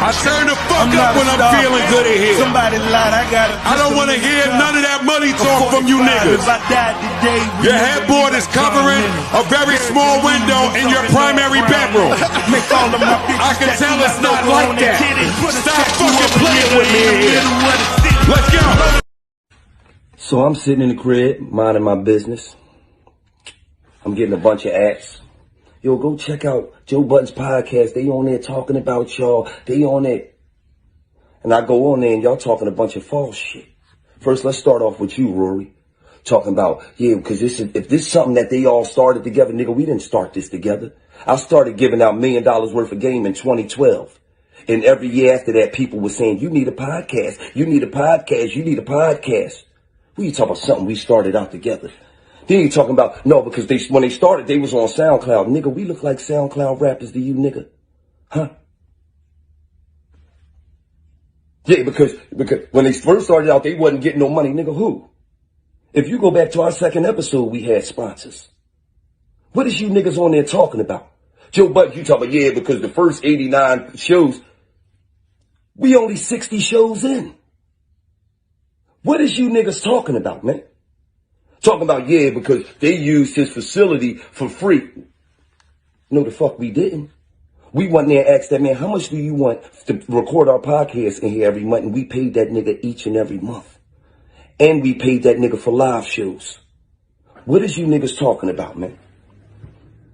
I turn the fuck up when I'm feeling good in here. Somebody lied, I don't want to hear none of that money talk from you niggas. Your headboard is covering a very small window in your primary bedroom. I can tell it's not like that. Stop fucking playing with me in here. Let's go. So I'm sitting in the crib, minding my business. I'm getting a bunch of apps. Yo, go check out Joe Budden's podcast. They on there talking about y'all. They on it. And I go on there and y'all talking a bunch of false shit. First, let's start off with you, Rory. Talking about, yeah, because if this is something that they all started together, nigga, we didn't start this together. I started giving out $1 million worth of game in 2012. And every year after that, people were saying, you need a podcast. You need a podcast. You need a podcast. Who you talking about something we started out together? Then you talking about, no, because when they started, they was on SoundCloud. Nigga, we look like SoundCloud rappers to you, nigga. Huh? Yeah, because when they first started out, they wasn't getting no money. Nigga, who? If you go back to our second episode, we had sponsors. What is you niggas on there talking about? Joe Budden, you talking about, yeah, because the first 89 shows, we only 60 shows in. What is you niggas talking about, man? Talking about, yeah, because they used his facility for free. No, the fuck we didn't. We went there and asked that man, how much do you want to record our podcast in here every month? And we paid that nigga each and every month. And we paid that nigga for live shows. What is you niggas talking about, man?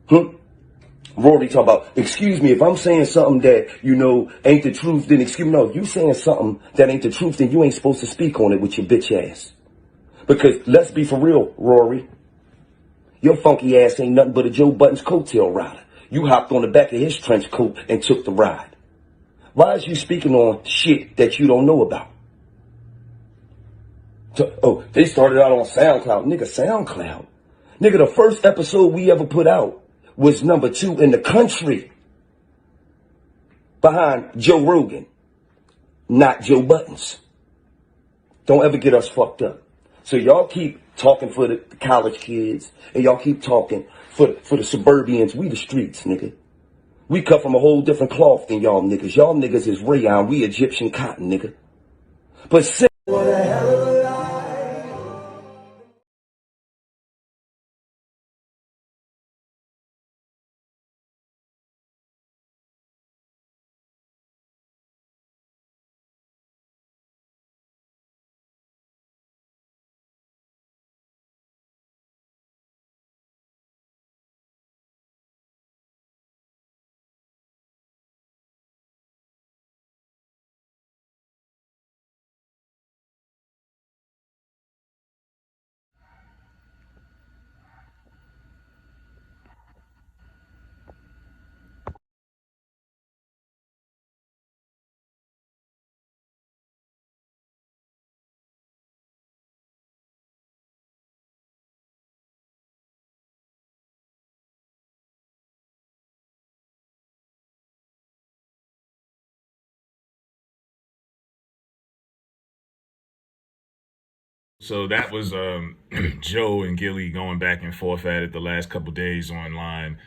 Rory talking about, excuse me, if I'm saying something that, ain't the truth, then excuse me. No, you saying something that ain't the truth, then you ain't supposed to speak on it with your bitch ass. Because let's be for real, Rory. Your funky ass ain't nothing but a Joe Budden's coattail rider. You hopped on the back of his trench coat and took the ride. Why is you speaking on shit that you don't know about? Oh, they started out on SoundCloud. Nigga, SoundCloud. Nigga, the first episode we ever put out was number 2 in the country. Behind Joe Rogan. Not Joe Budden's. Don't ever get us fucked up. So y'all keep talking for the college kids, and y'all keep talking for the suburbians. We the streets, nigga. We cut from a whole different cloth than y'all niggas. Y'all niggas is rayon. We Egyptian cotton, nigga. But what a hell of a life. So that was Joe and Gillie going back and forth at it the last couple days online.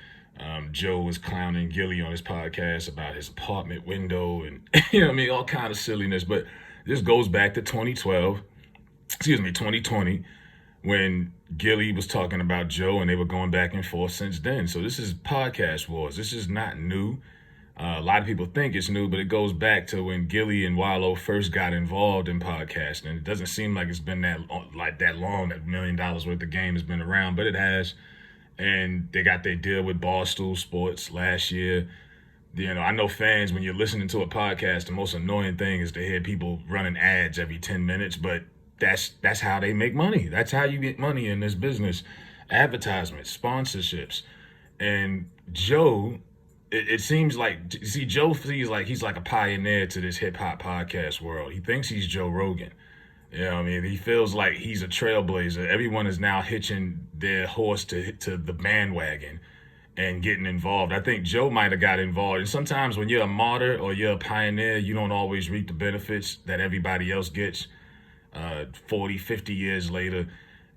Joe was clowning Gillie on his podcast about his apartment window and all kind of silliness. But this goes back to 2020, when Gillie was talking about Joe and they were going back and forth since then. So this is podcast wars. This is not new. A lot of people think it's new, but it goes back to when Gillie and Wallow first got involved in podcasting. It doesn't seem like it's been that long, that $1 million worth of game has been around, but it has. And they got their deal with Barstool Sports last year. I know fans, when you're listening to a podcast, the most annoying thing is to hear people running ads every 10 minutes, but that's how they make money. That's how you get money in this business. Advertisements, sponsorships. And Joe, it seems like, Joe feels like he's like a pioneer to this hip-hop podcast world. He thinks he's Joe Rogan. He feels like he's a trailblazer. Everyone is now hitching their horse to the bandwagon and getting involved. I think Joe might have got involved. And sometimes when you're a martyr or you're a pioneer, you don't always reap the benefits that everybody else gets 40, 50 years later.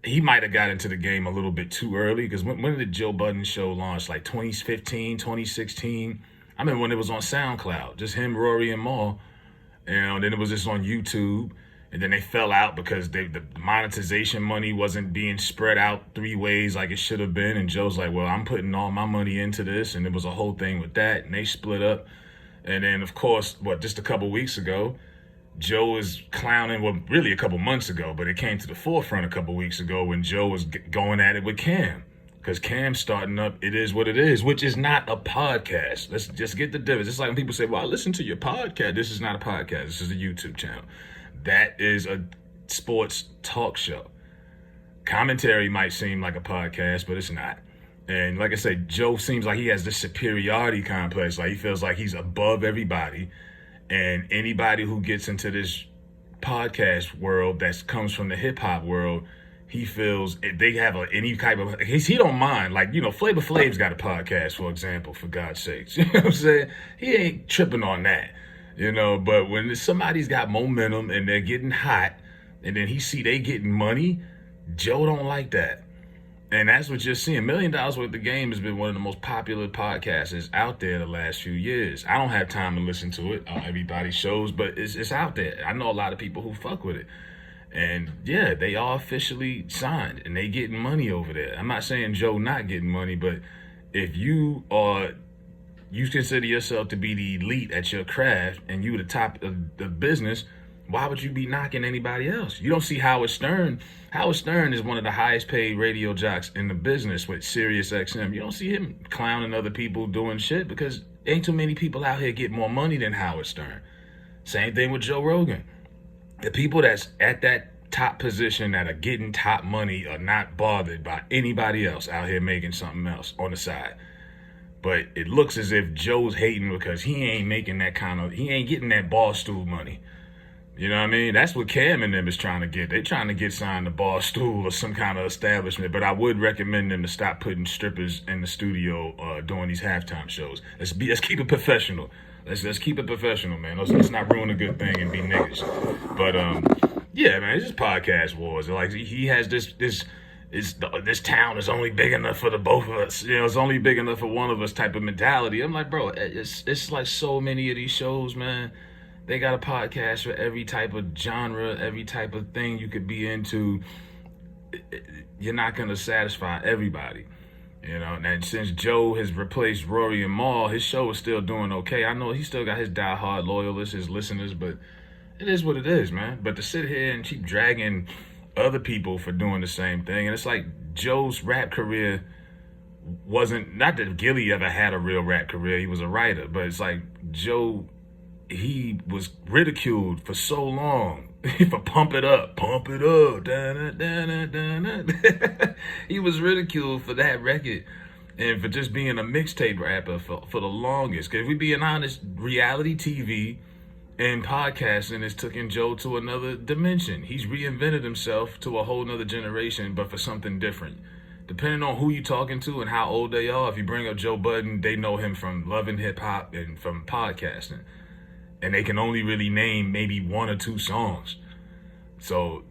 He might have got into the game a little bit too early, because when did the Joe Budden show launch? Like 2015, 2016? I remember when it was on SoundCloud, just him, Rory, and Maul. And then it was just on YouTube. And then they fell out because the monetization money wasn't being spread out 3 ways like it should have been. And Joe's like, well, I'm putting all my money into this. And it was a whole thing with that. And they split up. And then, of course, just a couple weeks ago, Joe was clowning, well, really a couple months ago, but it came to the forefront a couple weeks ago when Joe was going at it with Cam. Because Cam's starting up It Is What It Is, which is not a podcast. Let's just get the difference. It's like when people say, well, I listen to your podcast. This is not a podcast. This is a YouTube channel. That is a sports talk show. Commentary might seem like a podcast, but it's not. And like I said, Joe seems like he has this superiority complex. Like he feels like he's above everybody. And anybody who gets into this podcast world that comes from the hip hop world, he feels they have any type of, he don't mind. Like, Flavor Flav's got a podcast, for example, for God's sakes. You know what I'm saying? He ain't tripping on that. But when somebody's got momentum and they're getting hot and then he see they getting money, Joe don't like that. And that's what you're seeing. $1 Million Worth of Game has been one of the most popular podcasts out there the last few years. I don't have time to listen to it on everybody's shows, but it's out there. I know a lot of people who fuck with it. And yeah, they are officially signed and they getting money over there. I'm not saying Joe not getting money, but if you consider yourself to be the elite at your craft and you the top of the business, why would you be knocking anybody else? You don't see Howard Stern. Howard Stern is one of the highest paid radio jocks in the business with Sirius XM. You don't see him clowning other people doing shit because ain't too many people out here get more money than Howard Stern. Same thing with Joe Rogan. The people that's at that top position that are getting top money are not bothered by anybody else out here making something else on the side. But it looks as if Joe's hating because he ain't making he ain't getting that bar stool money. You know what I mean? That's what Cam and them is trying to get. They're trying to get signed to Barstool or some kind of establishment. But I would recommend them to stop putting strippers in the studio during these halftime shows. Let's keep it professional. Let's keep it professional, man. Let's not ruin a good thing and be niggas. But yeah, man, it's just podcast wars. Like he has this town is only big enough for the both of us. It's only big enough for one of us type of mentality. I'm like, bro, it's like so many of these shows, man. They got a podcast for every type of genre, every type of thing you could be into. You're not going to satisfy everybody. And since Joe has replaced Rory and Maul, his show is still doing okay. I know he still got his diehard loyalists, his listeners, but it is what it is, man. But to sit here and keep dragging other people for doing the same thing, and it's like Joe's rap career wasn't, not that Gillie ever had a real rap career, he was a writer, but it's like Joe, he was ridiculed for so long for Pump It Up, he was ridiculed for that record and for just being a mixtape rapper for the longest. Because if we being honest, reality TV and podcasting has taken Joe to another dimension. He's reinvented himself to a whole nother generation, but for something different. Depending on who you're talking to and how old they are, if you bring up Joe Budden, they know him from loving hip hop and from podcasting. And they can only really name maybe 1 or 2 songs. So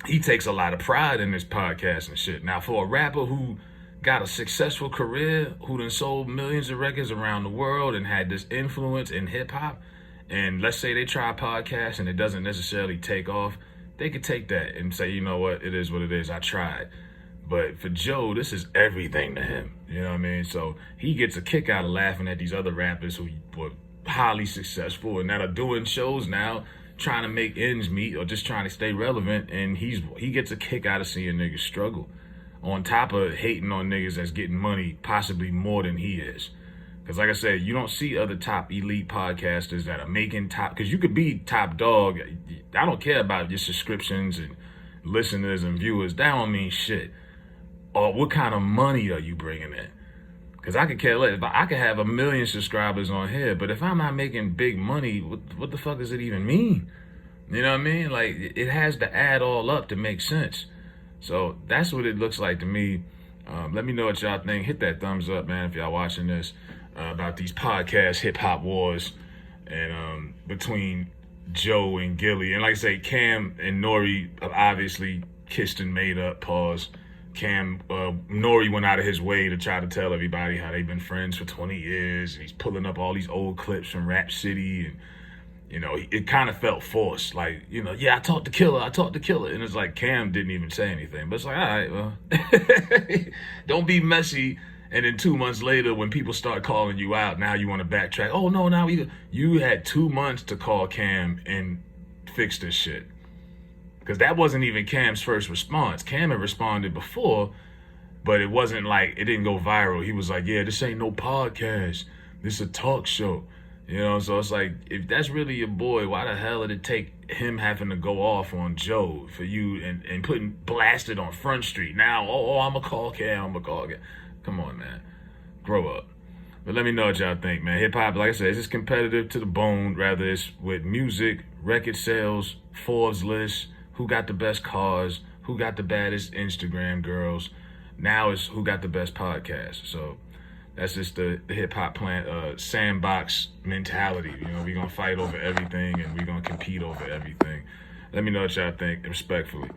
he takes a lot of pride in this podcast and shit. Now, for a rapper who got a successful career, who done sold millions of records around the world and had this influence in hip hop, and let's say they try a podcast and it doesn't necessarily take off, they could take that and say, you know what, it is what it is, I tried. But for Joe, this is everything to him. You know what I mean? So he gets a kick out of laughing at these other rappers who were highly successful and that are doing shows now, trying to make ends meet or just trying to stay relevant, and he gets a kick out of seeing niggas struggle, on top of hating on niggas that's getting money possibly more than he is. Because like I said, you don't see other top elite podcasters that are making top, because you could be top dog. I don't care about your subscriptions and listeners and viewers. That don't mean shit. Or what kind of money are you bringing in? Because I could care less. I could have 1 million subscribers on here, but if I'm not making big money, what the fuck does it even mean? You know what I mean? Like, it has to add all up to make sense. So that's what it looks like to me. Let me know what y'all think. Hit that thumbs up, man, if y'all watching this, about these podcast hip-hop wars and between Joe and Gillie. And like I say, Cam and Nori have obviously kissed and made up, pause. Nori went out of his way to try to tell everybody how they've been friends for 20 years. He's pulling up all these old clips from Rap City, and it kind of felt forced. Like, yeah, I talked to Killer. And it's like Cam didn't even say anything. But it's like, all right, well, don't be messy. And then 2 months later, when people start calling you out, now you want to backtrack. Oh, no, now you had 2 months to call Cam and fix this shit. Because that wasn't even Cam's first response. Cam had responded before, but it wasn't like, it didn't go viral. He was like, yeah, this ain't no podcast. This is a talk show. So it's like, if that's really your boy, why the hell did it take him having to go off on Joe for you and putting blasted on Front Street? Now, I'm going to call Cam, Come on, man. Grow up. But let me know what y'all think, man. Hip-hop, like I said, it's just competitive to the bone, rather it's with music, record sales, Forbes list, who got the best cars, who got the baddest Instagram girls. Now it's who got the best podcast. So that's just the hip-hop sandbox mentality. We're going to fight over everything, and we're going to compete over everything. Let me know what y'all think, respectfully.